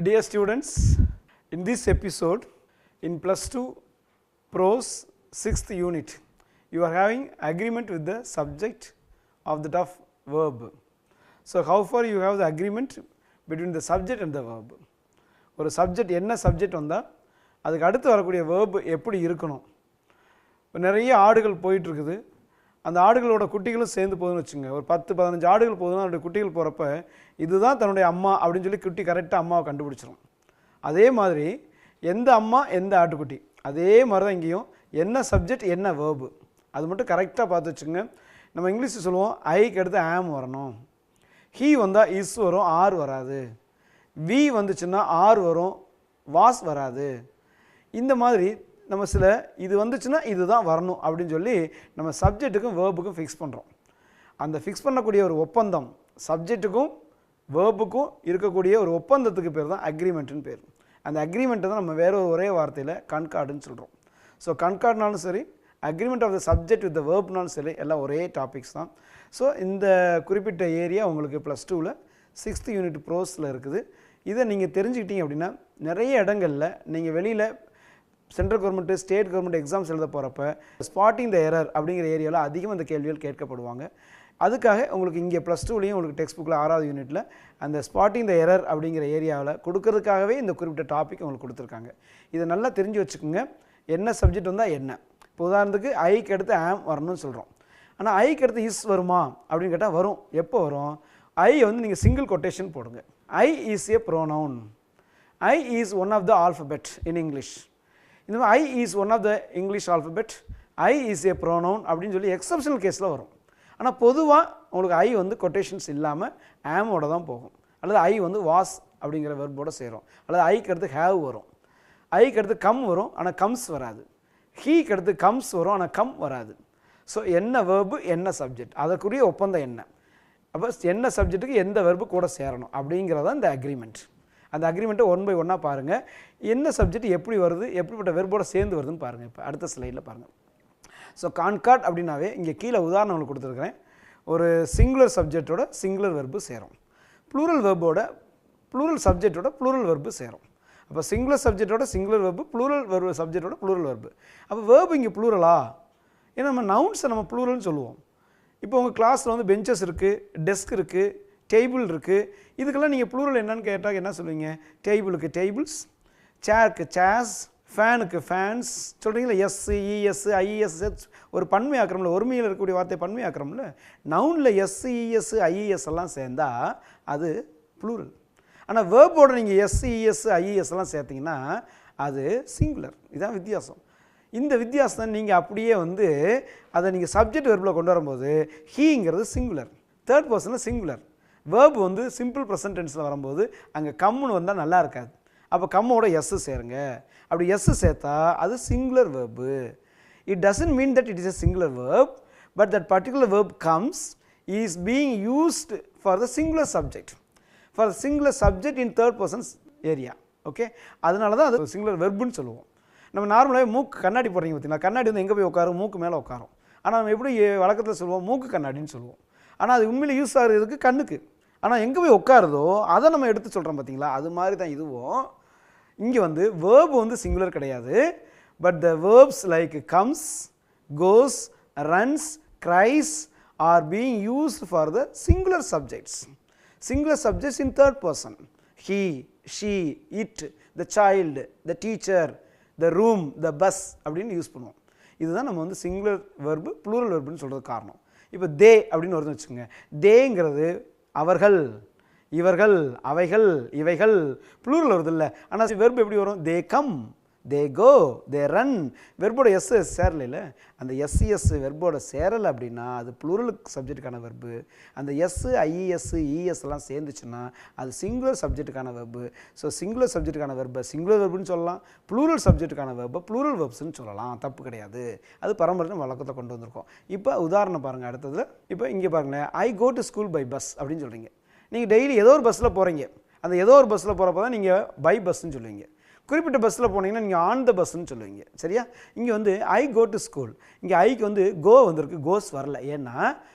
Dear students, in this episode, in plus 2 prose 6th unit, you are having agreement with the subject of that of verb. So, how far you have the agreement between the subject and the verb? ஒரு subject என்ன subject வந்தால் அதுக்கு அடுத்து வரக்கூடிய verb எப்படி இருக்கணும்? நிறைய ஆடுகள் போயிட்டு இருக்குது. அந்த ஆடுகளோட குட்டிகளும் சேர்ந்து போகுதுன்னு வச்சுங்க. ஒரு 10-15 ஆடுகள் போகுதுன்னா அதோட குட்டிகள் போகிறப்ப இதுதான் தன்னுடைய அம்மா அப்படின்னு சொல்லி குட்டி கரெக்டாக அம்மாவை கண்டுபிடிச்சிடும். அதே மாதிரி எந்த அம்மா எந்த ஆட்டுக்குட்டி, அதே மாதிரி தான் இங்கேயும் என்ன சப்ஜெக்ட் என்ன வேர்பு அது மட்டும் கரெக்டாக பார்த்து வச்சுங்க. நம்ம இங்கிலீஷில் சொல்லுவோம் ஐக்கு அடுத்து ஆம் வரணும், ஹீ வந்தால் இஸ் வரும், ஆர் வராது, வி வந்துச்சுன்னா ஆர் வரும், வாஸ் வராது. இந்த மாதிரி நம்ம சில இது வந்துச்சுன்னா இதுதான் வரணும் அப்படின்னு சொல்லி நம்ம சப்ஜெக்ட்டுக்கும் வேர்புக்கும் ஃபிக்ஸ் பண்ணுறோம். அந்த ஃபிக்ஸ் பண்ணக்கூடிய ஒரு ஒப்பந்தம் சப்ஜெக்ட்டுக்கும் வேர்புக்கும் இருக்கக்கூடிய ஒரு ஒப்பந்தத்துக்கு பேர் தான் அக்ரிமெண்ட்டுன்னு பேர். அந்த அக்ரிமெண்ட்டை தான் நம்ம வேறு ஒரே வார்த்தையில் கன்கார்டுன்னு சொல்கிறோம். ஸோ கன்கார்ட்னாலும் சரி, agreement of the subject with the வேர்ப்னாலும் சரி, எல்லாம் ஒரே டாபிக்ஸ் தான். ஸோ இந்த குறிப்பிட்ட ஏரியா உங்களுக்கு ப்ளஸ் 2ல் 6th யூனிட் ப்ரோஸில் இருக்குது. இதை நீங்கள் தெரிஞ்சுக்கிட்டீங்க அப்படின்னா நிறைய இடங்களில் நீங்கள் வெளியில் central government state government exams எழுத போகிறப்ப ஸ்பாட்டிங் த எரர் அப்படிங்கிற ஏரியாவில் அதிகமாக இந்த கேள்விகள் கேட்கப்படுவாங்க. அதுக்காக உங்களுக்கு இங்கே ப்ளஸ் 2லேயும் உங்களுக்கு டெக்ஸ்ட் புக்கில் 6வது யூனிட்டில் அந்த ஸ்பாட்டிங் த எரர் அப்படிங்கிற ஏரியாவில் கொடுக்கறதுக்காகவே இந்த குறிப்பிட்ட டாபிக் உங்களுக்கு கொடுத்துருக்காங்க. இதை நல்லா தெரிஞ்சு வச்சுக்கோங்க. என்ன சப்ஜெக்ட் வந்தால் என்ன. இப்போ உதாரணத்துக்கு ஐக்கு அடுத்து ஆம் வரணும்னு சொல்கிறோம். ஆனால் ஐக்கு அடுத்து இஸ் வருமா அப்படின்னு கேட்டால் வரும். எப்போ வரும்? ஐ வந்து நீங்கள் சிங்கிள் கொட்டேஷன் போடுங்க. I is a pronoun. I is one of the alphabet in English. இந்த மாதிரி I is one of the English alphabet, I is a pronoun அப்படின்னு சொல்லி எக்ஸப்ஷனல் கேஸில் வரும். ஆனால் பொதுவாக உங்களுக்கு ஐ வந்து கொட்டேஷன்ஸ் இல்லாமல் ஆமோட தான் போகும். அல்லது ஐ வந்து வாஸ் அப்படிங்கிற வெர்போட சேரும். அல்லது ஐக்கு அடுத்து ஹேவ் வரும், ஐக்கு அடுத்து கம் வரும் ஆனால் கம்ஸ் வராது, ஹீக்கு அடுத்து கம்ஸ் வரும் ஆனால் கம் வராது. ஸோ என்ன வெர்பு என்ன சப்ஜெக்ட் அதற்குரிய ஒப்பந்தம் என்ன, அப்போ என்ன சப்ஜெக்ட்டுக்கு எந்த வெர்பு கூட சேரணும் அப்படிங்கிறதான் இந்த அக்ரிமெண்ட். அந்த அக்ரிமெண்ட்டை 1 by 1 பாருங்கள். என்ன சப்ஜெக்ட் எப்படி வருது, எப்படிப்பட்ட வெர்போட சேர்ந்து வருதுன்னு பாருங்கள். இப்போ அடுத்த ஸ்லைடில் பாருங்கள். ஸோ கான்கார்ட் அப்படின்னாவே இங்கே கீழே உதாரணங்கள் கொடுத்துருக்குறேன். ஒரு சிங்குலர் சப்ஜெக்டோட சிங்குலர் வெர்பு சேரும், ப்ளூரல் வெர்போட ப்ளூரல் சப்ஜெக்டோட ப்ளூரல் வெர்பு சேரும். அப்போ சிங்குலர் சப்ஜெக்டோட சிங்குலர் வெர்பு, ப்ளூரல் வெர்பு சப்ஜெக்டோட ப்ளூரல் வெர்பு. அப்போ வெர்பு இங்கே ப்ளூரலா? ஏன்னா நம்ம நவுன்ஸை நம்ம ப்ளூரல்னு சொல்லுவோம். இப்போ உங்கள் கிளாஸில் வந்து பெஞ்சஸ் இருக்குது, டெஸ்க் இருக்குது, டேபிள் இருக்குது. இதுக்கெல்லாம் நீங்கள் ப்ளூரல் என்னன்னு கேட்டால் என்ன சொல்லுவீங்க? டேபிளுக்கு டேபிள்ஸ், சேருக்கு சேர்ஸ், ஃபேனுக்கு ஃபேன்ஸ் சொல்கிறீங்களா? எஸ்ஸு இஎஸ் ஐஇஎஸ் ஒரு பன்மை ஆக்கிறோம்ல, ஒருமையில் இருக்கக்கூடிய வார்த்தை பன்மை ஆக்கிறோம்ல. நவுனில் எஸ்ஸு இஎஸ் ஐஇஎஸ் எல்லாம் சேர்ந்தால் அது ப்ளூரல். ஆனால் வேர்போட நீங்கள் எஸ்ஸு இஎஸ் ஐஇஎஸ் எல்லாம் சேர்த்திங்கன்னா அது சிங்குலர். இதுதான் வித்தியாசம். இந்த வித்தியாசத்தை நீங்கள் அப்படியே வந்து அதை நீங்கள் சப்ஜெக்ட் வெர்பில் கொண்டு வரும்போது ஹீங்கிறது சிங்குலர், தேர்ட் பர்சனில் சிங்குலர். வேர்பு வந்து சிம்பிள் ப்ரெசன்ட் டென்ஸில் வரும்போது அங்கே கம்முன்னு வந்தால் நல்லா இருக்காது. அப்போ கம்மோட எஸ்ஸு சேருங்க. அப்படி எஸ்ஸு சேர்த்தா அது singular verb. It doesn't mean that it is a singular verb, but that particular verb comes is being used for the singular subject, for the singular subject in third persons area. Okay, அதனால தான் அது singular வெர்புன்னு சொல்லுவோம். நம்ம நார்மலாகவே மூக்கு கண்ணாடி போடுறீங்க பார்த்தீங்கன்னா, கண்ணாடி வந்து எங்கே போய் உட்காரும்? மூக்கு மேலே உட்காரும். ஆனால் நம்ம எப்படி வழக்கத்தில் சொல்லுவோம்? மூக்கு கண்ணாடின்னு சொல்லுவோம். ஆனால் அது உண்மையில் யூஸ் ஆகிறதுக்கு கண்ணுக்கு. ஆனால் எங்கே போய் உட்காருதோ அதை நம்ம எடுத்து சொல்கிறோம் பார்த்தீங்களா? அது மாதிரி தான் இதுவும். இங்கே வந்து வேர்பு வந்து சிங்குலர் கிடையாது, but the verbs like comes, goes, runs, cries are being used for the singular subjects. Singular subjects in third person. He, she, it, the child, the teacher, the room, the bus அப்படின்னு use பண்ணுவோம். இதுதான் நம்ம வந்து singular verb plural வெர்புன்னு சொல்கிறது காரணம். இப்போ தே அப்படின்னு வருதுன்னு வச்சுக்கோங்க. தேங்கிறது அவர்கள், இவர்கள், அவைகள், இவைகள் ப்ளூரல் வருது இல்லை. ஆனால் வெர்பு எப்படி வரும்? They come, they go, they run. வெர்போட எஸ் சேரல, அந்த எஸ்இஎஸ் வெர்போட சேரலை அப்படின்னா அது ப்ளூரலுக்கு சப்ஜெக்டுக்கான வெர்பு. அந்த எஸ்ஸு ஐஇஎஸ் இஎஸ் எல்லாம் சேர்ந்துச்சுன்னா அது சிங்குலர் சப்ஜெக்டுக்கான வெர்பு. ஸோ சிங்குலர் சப்ஜெக்டுக்கான வெர்பை சிங்குலர் வெர்புன்னு சொல்லலாம், ப்ளூரல் சப்ஜெக்டுக்கான வெர்பை ப்ளூரல் வெர்ப்ஸ்ன்னு சொல்லலாம். தப்பு கிடையாது. அது பரம்பரை வழக்கத்தை கொண்டு வந்திருக்கோம். இப்போ உதாரணம் பாருங்கள். அடுத்தது இப்போ இங்கே பாருங்களேன். I go to school by bus அப்படின்னு சொல்கிறீங்க. நீங்கள் டெய்லி ஏதோ ஒரு பஸ்ஸில் போகிறீங்க. அந்த ஏதோ ஒரு பஸ்ஸில் போகிறப்ப தான் நீங்கள் பை பஸ்ன்னு சொல்லுவீங்க. குறிப்பிட்ட பஸ்ஸில் போனீங்கன்னா நீங்கள் ஆன் த பஸ்ன்னு சொல்லுவீங்க. சரியா? இங்கே வந்து ஐ கோ டு ஸ்கூல், இங்கே ஐக்கு வந்து கோ வந்திருக்கு, கோஸ் வரல. ஏன்னா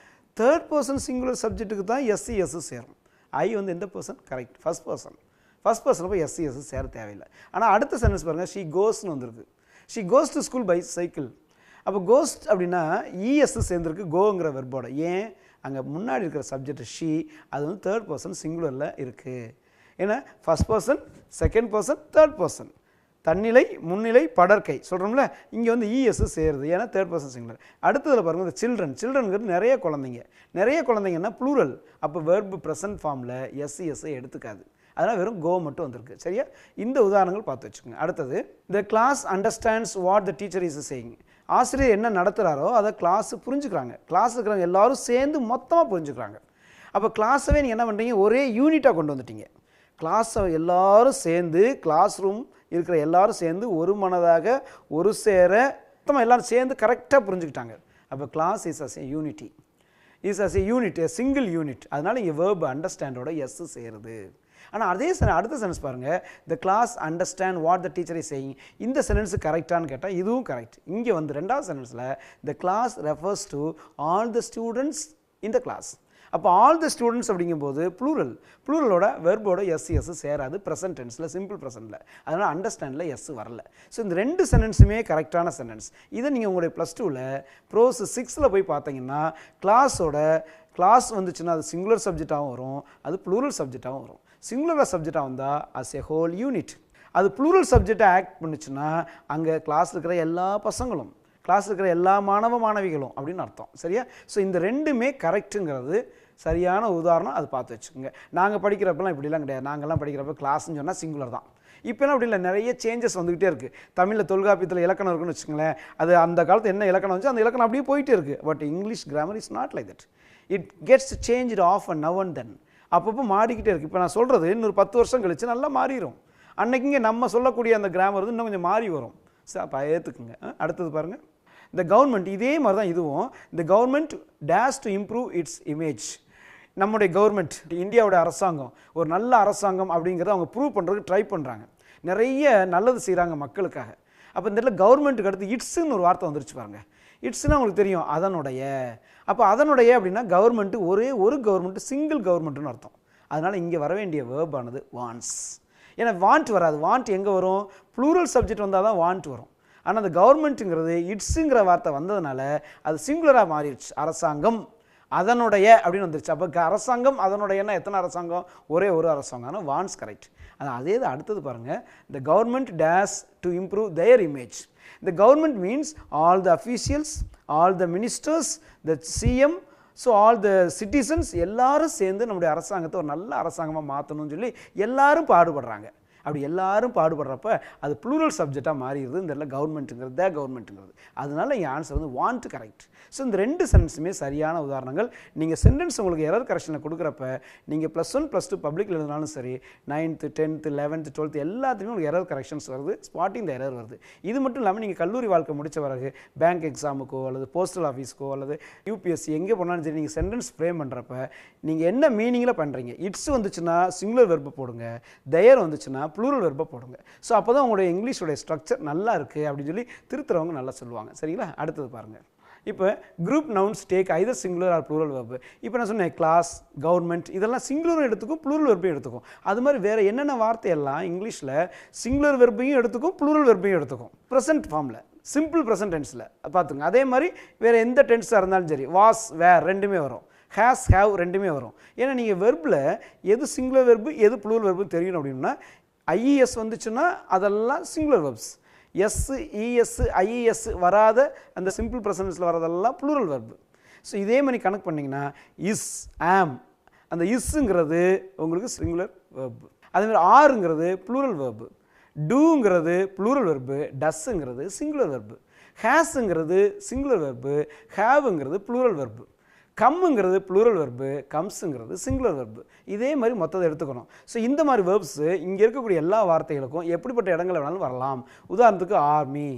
தேர்ட் பர்சன் சிங்குலர் சப்ஜெக்ட்டுக்கு தான் எஸ்சி எஸ் சேரும். ஐ வந்து எந்த person? Correct, first person. First பர்சனில் போய் எஸ் சேர தேவையில்லை. ஆனால் அடுத்த சென்டென்ஸ் பாருங்கள், ஷீ கோஸ்ன்னு வந்திருக்கு. She goes to school by cycle. அப்போ கோஸ்ட் அப்படின்னா இஎஸ் சேர்ந்துருக்கு கோங்கிற வெர்போட. ஏன்? அங்கே முன்னாடி இருக்கிற சப்ஜெக்ட் ஷீ, அது வந்து தேர்ட் பர்சன் சிங்குலரில் இருக்குது. ஏன்னா first person, second person, third person, தன்னிலை, முன்னிலை, படற்கை சொல்கிறோம்ல, இங்கே வந்து இஎஸ் சேருது, ஏன்னா தேர்ட் பர்சன் சிங்குலர். அடுத்ததில் பாருங்கள், இந்த சில்ட்ரன்ங்கிறது நிறைய குழந்தைங்கன்னா ப்ளூரல். அப்போ வெர்பு ப்ரெசன்ட் ஃபார்மில் எஸ்ஐ எடுத்துக்காது, அதனால் வெறும் கோ மட்டும் வந்திருக்கு. சரியா? இந்த உதாரணங்கள் பார்த்து வச்சுக்கோங்க. அடுத்தது, the class understands what the teacher is saying. ஆசிரியர் என்ன நடத்துகிறாரோ அதை கிளாஸ் புரிஞ்சுக்கிறாங்க. கிளாஸ் இருக்கிறவங்க எல்லாரும் சேர்ந்து மொத்தமாக புரிஞ்சுக்கிறாங்க. அப்போ கிளாஸவே நீங்கள் என்ன பண்ணுறீங்க, ஒரே யூனிட்டாக கொண்டு வந்துட்டீங்க. கிளாஸை எல்லாரும் சேர்ந்து, கிளாஸ் ரூம் இருக்கிற எல்லாரும் சேர்ந்து ஒரு மனதாக ஒரு சேர மொத்தமாக எல்லோரும் சேர்ந்து கரெக்டாக புரிஞ்சுக்கிட்டாங்க. அப்போ class is as a unit, single unit. அதனால் இங்கே வேர்பு அண்டர்ஸ்டாண்டோட எஸ் சேருது. ஆனால் அதே அடுத்த சென்டென்ஸ் பாருங்கள், the class understand what the teacher is saying. இந்த சென்டென்ஸ் கரெக்டானு கேட்டால் இதுவும் கரெக்ட். இங்கே வந்து ரெண்டாவது சென்டென்ஸில் the class refers to all the students in the class. அப்போ ஆல் த ஸ்டூடெண்ட்ஸ் அப்படிங்கும்போது ப்ளூரலோட வெர்போட எஸ் சேராது ப்ரெசன்ட் டென்ஸில், சிம்பிள் ப்ரெசன்ட்டில். அதனால் அண்டர்ஸ்டாண்டில் எஸ் வரல. ஸோ இந்த ரெண்டு சென்டென்ஸுமே கரெக்டான சென்டென்ஸ். இதை நீங்கள் உங்களுடைய +2ல் ப்ரோஸ் 6ல் போய் பார்த்தீங்கன்னா கிளாஸ் வந்துச்சுன்னா அது சிங்குலர் சப்ஜெக்டாகவும் வரும், அது ப்ளூரல் சப்ஜெக்டாகவும் வரும். சிங்குலர் சப்ஜெக்டாக வந்தால் அஸ் எ ஹோல் யூனிட். அது ப்ளூரல் சப்ஜெக்டாக ஆக்ட் பண்ணுச்சுன்னா அங்கே கிளாஸ் இருக்கிற எல்லா பசங்களும், கிளாஸ் இருக்கிற எல்லா மாணவிகளும் அப்படின்னு அர்த்தம். சரியா? ஸோ இந்த ரெண்டுமே கரெக்டுங்கிறது சரியான உதாரணம். அது பார்த்து வச்சுக்கோங்க. நாங்கள் படிக்கிறப்பெல்லாம் இப்படிலாம் கிடையாது. நாங்கள்லாம் படிக்கிறப்ப கிளாஸ்ன்னு சொன்னால் சிங்குலர் தான். இப்போலாம் அப்படி இல்லை, நிறைய சேஞ்சஸ் வந்துக்கிட்டே இருக்குது. தமிழில் தொல்காப்பியத்தில் இலக்கணம் இருக்குன்னு வச்சுக்கோங்களேன், அது அந்த காலத்தில் என்ன இலக்கணம் வந்துச்சு அந்த இலக்கணம் அப்படியே போயிட்டே இருக்குது. But English grammar is not like that. It gets changed off and now and then. அப்பப்போ மாறிக்கிட்டே இருக்குது. இப்போ நான் சொல்கிறது இன்னொரு 10 வருஷம் கழிச்சு நல்லா மாறிடும். அன்னைக்குங்க நம்ம சொல்லக்கூடிய அந்த கிராமர் வந்து இன்னும் கொஞ்சம் மாறி வரும். அப்போ ஏற்றுக்குங்க. அடுத்தது பாருங்கள், இந்த கவர்மெண்ட் இதே மாதிரி தான் இதுவும். இந்த government days to improve it's image. நம்முடைய கவர்மெண்ட், இந்தியாவோட அரசாங்கம் ஒரு நல்ல அரசாங்கம் அப்படிங்கிறத அவங்க ப்ரூவ் பண்ணுறதுக்கு ட்ரை பண்ணுறாங்க. நிறைய நல்லது செய்கிறாங்க மக்களுக்காக. அப்போ இந்த இடத்துல கவர்மெண்ட்டுக்கு அடுத்து இட்ஸுன்னு ஒரு வார்த்தை வந்துருச்சு பாருங்கள். இட்ஸ்னால் உங்களுக்கு தெரியும், அதனுடைய. அப்போ அதனுடைய அப்படின்னா கவர்மெண்ட்டு ஒரு கவர்மெண்ட்டு, சிங்கிள் கவர்மெண்ட்டுன்னு அர்த்தம். அதனால் இங்கே வர வேண்டிய வேர்பானது வாண்ட்ஸ். ஏன்னா வாண்ட் வராது. வாண்ட் எங்கே வரும்? ப்ளூரல் சப்ஜெக்ட் வந்தால் தான் வாண்ட் வரும். ஆனால் அந்த கவர்மெண்ட்டுங்கிறது இட்ஸுங்கிற வார்த்தை வந்ததுனால அது சிங்குலராக மாறிடுச்சு. அரசாங்கம் அதனுடைய அப்படின்னு வந்துருச்சு. அப்போ அரசாங்கம் அதனுடையன்னா எத்தனை அரசாங்கம்? ஒரே ஒரு அரசாங்கம். ஆனால் வாண்ட்ஸ் கரெக்ட். அதே அடுத்தது பாருங்கள், the government days to improve there image. The government means all the officials, all the ministers, the CM, so all the citizens எல்லாரும் சேர்ந்து நம்முடைய அரசாங்கத்தை ஒரு நல்ல அரசாங்கமாக மாற்றணும்னு சொல்லி எல்லாரும் பாடுபடுறாங்க. அப்படி எல்லாரும் பாடுபடுறப்ப அது ப்ளூரல் சப்ஜெக்டாக மாறிடுது. இந்த இடத்துல கவர்மெண்ட்டுங்கிறது, த கவர்மெண்ட்டுங்கிறது. அதனால இங்கே ஆன்சர் வந்து வாண்ட் கரெக்ட். ஸோ இந்த ரெண்டு சென்டென்ஸுமே சரியான உதாரணங்கள். நீங்கள் சென்டென்ஸ் உங்களுக்கு எரர் கரெக்ஷனில் கொடுக்குறப்ப நீங்கள் +1 +2 பப்ளிக்கில் எழுதினாலும் சரி, 9th 10th 11th 12th எல்லாத்துலேயுமே உங்களுக்கு எரர் கரெக்ஷன்ஸ் வருது, ஸ்பாட்டிங் த எரர் வருது. இது மட்டும் இல்லாமல் நீங்கள் கல்லூரி வாழ்க்கை முடித்த பிறகு பேங்க் எக்ஸாமுக்கோ அல்லது போஸ்டல் ஆஃபீஸ்க்கோ அல்லது யூபிஎஸ்சி எங்கே போனாலும் சரி, நீங்கள் சென்டென்ஸ் ஃப்ரேம் பண்ணுறப்ப நீங்கள் என்ன மீனிங்கில் பண்ணுறீங்க, இட்ஸ் வந்துச்சுன்னா சிங்குலர் வெர்பு போடுங்க, தயர் வந்துச்சுன்னா ப்ளூரல் வெர்பை போடுங்க. ஸோ அப்போ தான் உங்களுடைய இங்கிலீஷோடைய ஸ்ட்ரக்சர் நல்லா இருக்குது அப்படின்னு சொல்லி திருத்துறவங்க நல்லா சொல்லுவாங்க. சரிங்களா? அடுத்தது பாருங்கள். இப்போ group nouns take either singular or plural verb. இப்போ நான் சொன்னேன் கிளாஸ், கவர்மெண்ட் இதெல்லாம் சிங்குலரும் எடுத்துக்கும் ப்ளூரல் வெர்பையும் எடுத்துக்கும். அது மாதிரி வேறு என்னென்ன வார்த்தையெல்லாம் இங்கிலீஷில் சிங்குலர் வெர்பையும் எடுத்துக்கும் ப்ளூரல் வெர்பையும் எடுத்துக்கும். ப்ரெசன்ட் ஃபார்மில், சிம்பிள் ப்ரெசன்ட் டென்ஸில் பார்த்துங்க. அதே மாதிரி வேறு எந்த டென்ஸாக இருந்தாலும் சரி, வாஸ், வேர் ரெண்டுமே வரும், ஹேஸ், ஹேவ் ரெண்டுமே வரும். ஏன்னா நீங்கள் வெர்பில் எது சிங்குலர் வெர்பு எது ப்ளூரல் வெர்புன்னு தெரியணும். அப்படின்னா ஐஇஎஸ் வந்துச்சுன்னா அதெல்லாம் சிங்குலர் வெர்ப்ஸ், இஎஸ் ஐஇஎஸ் வராத அந்த சிம்பிள் ப்ரெசன்ஸில் வரதெல்லாம் ப்ளூரல் வெர்பு. ஸோ இதே மாதிரி கணக்கு பண்ணிங்கன்னா இஸ், ஆம், அந்த இஸ்ஸுங்கிறது உங்களுக்கு சிங்குலர் வெர்பு. அதேமாதிரி ஆருங்கிறது ப்ளூரல் வெர்பு, டூங்கிறது ப்ளூரல் வெர்பு, டஸ்ஸுங்கிறது சிங்குலர் வெர்பு, ஹேஸுங்கிறது சிங்குலர் வெர்பு, ஹேவுங்கிறது ப்ளூரல் வெர்பு, கம்முங்கிறது ப்ளூரல் வெர்பு, கம்ஸுங்கிறது சிங்குலர் வெர்பு. இதே மாதிரி மொத்தத்தை எடுத்துக்கணும். ஸோ இந்த மாதிரி வெர்ப்ஸு இங்கே இருக்கக்கூடிய எல்லா வார்த்தைகளுக்கும் எப்படிப்பட்ட இடங்கள் வேணாலும் வரலாம். உதாரணத்துக்கு army,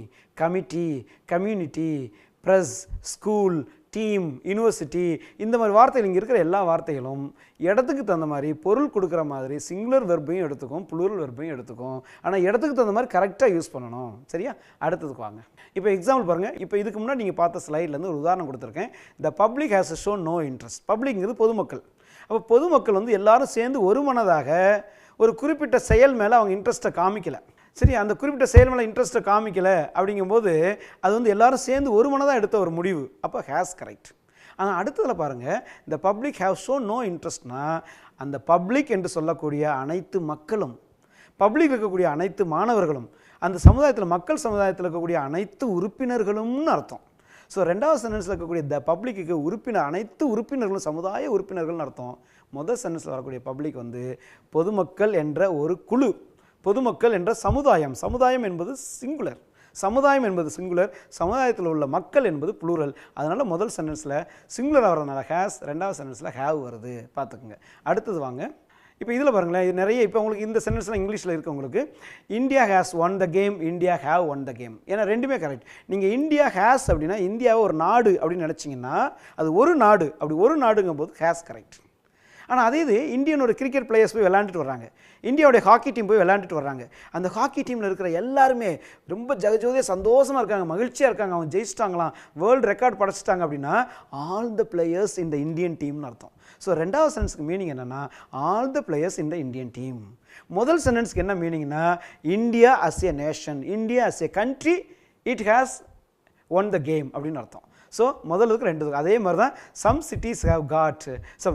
committee, community, press, school, team, university, இந்த மாதிரி வார்த்தைகள் இங்கே இருக்கிற எல்லா வார்த்தைகளும் இடத்துக்கு தகுந்த மாதிரி பொருள் கொடுக்குற மாதிரி சிங்குலர் வெர்பையும் எடுத்துக்கும், ப்ளூரல் வெர்பையும் எடுத்துக்கும். ஆனால் இடத்துக்கு தகுந்த மாதிரி கரெக்டாக யூஸ் பண்ணணும். சரியா? அடுத்ததுக்கு வாங்க. இப்போ எக்ஸாம்பிள் பாருங்கள். இப்போ இதுக்கு முன்னாடி நீங்கள் பார்த்த ஸ்லைட்லேருந்து ஒரு உதாரணம் கொடுத்துருக்கேன். The public has shown no interest. பப்ளிக்ங்கிறது பொதுமக்கள். அப்போ பொதுமக்கள் வந்து எல்லாரும் சேர்ந்து ஒரு மனதாக ஒரு குறிப்பிட்ட செயல் மேலே அவங்க இன்ட்ரெஸ்ட்டை காமிக்கலை. சரி, அந்த குறிப்பிட்ட செயல் மேலே இன்ட்ரெஸ்ட்டை காமிக்கலை அப்படிங்கும்போது அது வந்து எல்லாரும் சேர்ந்து ஒரு மனதாக எடுத்த ஒரு முடிவு. அப்போ ஹேஸ் கரெக்ட். ஆனால் அடுத்ததில் பாருங்கள், இந்த பப்ளிக் ஹேவ் ஷோ நோ இன்ட்ரெஸ்ட்னா அந்த பப்ளிக் என்று சொல்லக்கூடிய அனைத்து மக்களும், பப்ளிக் இருக்கக்கூடிய அனைத்து மாணவர்களும், அந்த சமுதாயத்தில் மக்கள் சமுதாயத்தில் இருக்கக்கூடிய அனைத்து உறுப்பினர்களும்னு அர்த்தம். ஸோ ரெண்டாவது சென்டென்ஸில் இருக்கக்கூடிய த பப்ளிக்கு உறுப்பினர் அனைத்து உறுப்பினர்களும் சமுதாய உறுப்பினர்கள்னு அர்த்தம். முதல் சென்டென்ஸில் வரக்கூடிய பப்ளிக் வந்து பொதுமக்கள் என்ற ஒரு குழு, பொதுமக்கள் என்ற சமுதாயம். சமுதாயம் என்பது சிங்குலர், சமுதாயம் என்பது சிங்குலர், சமுதாயத்தில் உள்ள மக்கள் என்பது ப்ளூரல். அதனால் முதல் சென்டென்ஸில் சிங்குலர் வரதுனால ஹேஸ், ரெண்டாவது சென்டென்ஸில் ஹேவ் வருது. பார்த்துக்குங்க. அடுத்தது வாங்க, இப்போ இதில் பாருங்களேன், இது நிறைய இப்போ உங்களுக்கு இந்த சென்டென்ஸ்லாம் இங்கிலீஷில் இருக்குது. உங்களுக்கு India has won the game, India have one the game. ஏன்னா ரெண்டுமே கரெக்ட். நீங்கள் இந்தியா ஹேஸ் அப்படின்னா இந்தியாவை ஒரு நாடு அப்படின்னு நினச்சிங்கன்னா அது ஒரு நாடு, அப்படி ஒரு நாடுங்கும் போது ஹேஸ் கரெக்ட். ஆனால் அதே இது இந்தியனோட கிரிக்கெட் பிளேயர்ஸ் போய் விளையாண்டுட்டு வர்றாங்க, இந்தியாவுடைய ஹாக்கி டீம் போய் விளையாண்டுட்டு வர்றாங்க. அந்த ஹாக்கி டீமில் இருக்கிற எல்லாருமே ரொம்ப ஜகஜோதியாக சந்தோஷமாக இருக்காங்க, மகிழ்ச்சியாக இருக்காங்க, அவங்க ஜெயிச்சிட்டாங்களாம், வேர்ல்டு ரெக்கார்ட் படைச்சிட்டாங்க அப்படின்னா ஆல் த பிளேயர்ஸ் இந்த இந்தியன் டீம்னு அர்த்தம். ஸோ ரெண்டாவது சென்டென்ஸ்க்கு மீனிங் என்னென்னா ஆல் த பிளேயர்ஸ் இந்த இந்தியன் டீம். முதல் சென்டென்ஸ்க்கு என்ன மீனிங்னா India as a nation, India as a country, it has won the game அப்படின்னு அர்த்தம். ஸோ முதலுக்கு ரெண்டு. அதே மாதிரி தான் some cities have got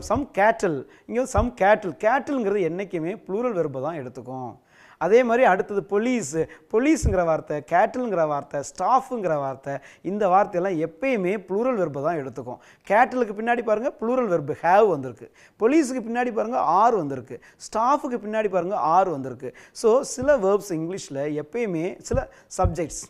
some cattle. இங்கே சம் கேட்டில், கேட்டில்ங்கிறது என்றைக்குமே ப்ளூரல் வெர்பை தான் எடுத்துக்கும். அதே மாதிரி அடுத்தது போலீஸ், போலீஸுங்கிற வார்த்தை, கேட்டிலுங்கிற வார்த்தை, ஸ்டாஃபுங்கிற வார்த்தை, இந்த வார்த்தையெல்லாம் எப்பயுமே ப்ளூரல் வெர்பை தான் எடுத்துக்கும். கேட்டிலுக்கு பின்னாடி பாருங்கள் ப்ளூரல் வெர்பு ஹேவ் வந்திருக்கு, போலீஸுக்கு பின்னாடி பாருங்கள் ஆர் வந்திருக்கு, ஸ்டாஃபுக்கு பின்னாடி பாருங்கள் ஆர் வந்திருக்கு. ஸோ சில வேர்ப்ஸ் இங்கிலீஷில் எப்பயுமே சில சப்ஜெக்ட்ஸ்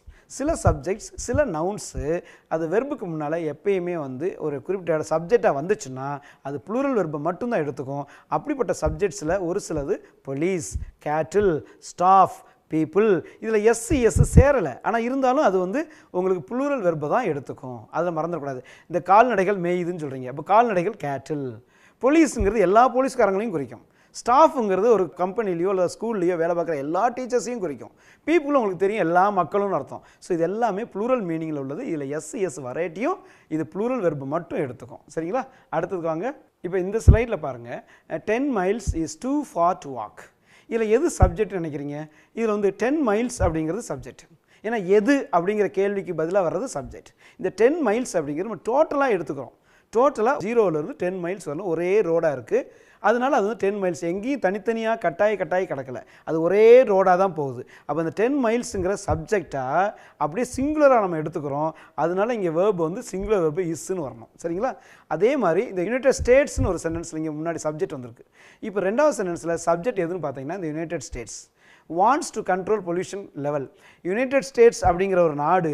சில நவுன்ஸு அது வெர்புக்கு முன்னால் எப்பயுமே வந்து ஒரு குறிப்பிட்ட சப்ஜெக்டாக வந்துச்சுன்னா அது ப்ளூரல் வெர்பை மட்டும்தான் எடுத்துக்கும். அப்படிப்பட்ட சப்ஜெக்ட்ஸில் ஒரு சிலது போலீஸ், கேட்டில், ஸ்டாஃப், பீப்புள், இதில் எஸ் சேரலை, ஆனால் இருந்தாலும் அது வந்து உங்களுக்கு ப்ளூரல் வெர்பை தான் எடுத்துக்கும். அதில் மறந்துடக்கூடாது. இந்த கால்நடைகள் மேயுதுன்னு சொல்கிறீங்க, அப்போ கால்நடைகள் கேட்டில். போலீஸுங்கிறது எல்லா போலீஸ்காரங்களையும் குறிக்கும். ஸ்டாஃபுங்கிறது ஒரு கம்பெனிலையோ இல்லை ஸ்கூல்லையோ வேலை பார்க்குற எல்லா டீச்சர்ஸையும் குறிக்கும். பீப்புளும் உங்களுக்கு தெரியும் எல்லா மக்களும் அர்த்தம். ஸோ இது எல்லாமே ப்ளூரல் மீனிங்கில் உள்ளது. இதில் எஸ் வரைட்டியும் இது ப்ளூரல் வெர்பு மட்டும் எடுத்துக்கும். சரிங்களா? அடுத்ததுக்கு வாங்க. இப்போ இந்த ஸ்லைடில் பாருங்கள், 10 miles is too far to walk. இதில் எது சப்ஜெக்ட் நினைக்கிறீங்க? இதில் வந்து 10 miles அப்படிங்கிறது சப்ஜெக்ட். ஏன்னா எது அப்படிங்கிற கேள்விக்கு பதிலாக வர்றது சப்ஜெக்ட். இந்த 10 miles அப்படிங்கிறது நம்ம டோட்டலாக எடுத்துக்கிறோம். டோட்டலாக 0லேருந்து 10 miles வரணும், ஒரே ரோடாக இருக்குது. அதனால் அது வந்து 10 miles எங்கேயும் தனித்தனியாக கட்டாயி கிடக்கலை, அது ஒரே ரோடாக தான் போகுது. அப்போ இந்த 10 milesங்கிற சப்ஜெக்டாக அப்படியே சிங்குலராக நம்ம எடுத்துக்கிறோம். அதனால இங்கே வேர்பு வந்து சிங்குலர் வேர்பு இஸ்ன்னு வரணும். சரிங்களா? அதே மாதிரி இந்த யுனைடெட் ஸ்டேட்ஸ்னு ஒரு சென்டென்ஸில் இங்கே முன்னாடி சப்ஜெக்ட் வந்திருக்கு. இப்போ ரெண்டாவது சென்டென்ஸில் சப்ஜெக்ட் எதுன்னு பார்த்தீங்கன்னா இந்த United states wants to control pollution level. United states அப்படிங்கிற ஒரு நாடு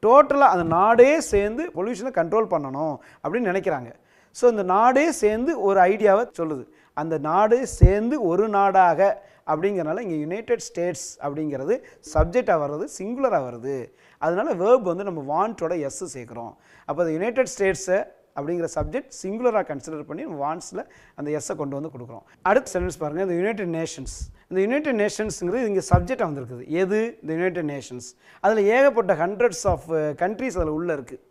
டோட்டலாக அந்த நாடே சேர்ந்து பொல்யூஷனை கண்ட்ரோல் பண்ணணும் அப்படின்னு நினைக்கிறாங்க. ஸோ இந்த நாடே சேர்ந்து ஒரு ஐடியாவை சொல்லுது. அந்த நாடு சேர்ந்து ஒரு நாடாக அப்படிங்கிறனால இங்கே யுனைடெட் ஸ்டேட்ஸ் அப்படிங்கிறது சப்ஜெக்டாக வர்றது சிங்குலராக வருது. அதனால வேர்ப் வந்து நம்ம வாண்டோட எஸ் சேர்க்குறோம். அப்போ அந்த யுனைடெட் ஸ்டேட்ஸை அப்படிங்கிற சப்ஜெக்ட் சிங்குலராக கன்சிடர் பண்ணி வாண்ட்ஸில் அந்த எஸ்ஸை கொண்டு வந்து கொடுக்குறோம். அடுத்த சென்டென்ஸ் பாருங்கள், இந்த யுனைடெட் நேஷன்ஸ். இந்த யுனைடெட் நேஷன்ஸுங்கிறது இங்கே சப்ஜெக்டாக வந்திருக்குது. எது? இந்த யுனைடெட் நேஷன்ஸ். அதில் ஏகப்பட்ட ஹண்ட்ரட்ஸ் ஆஃப் கண்ட்ரிஸ் அதில் உள்ளே இருக்குது.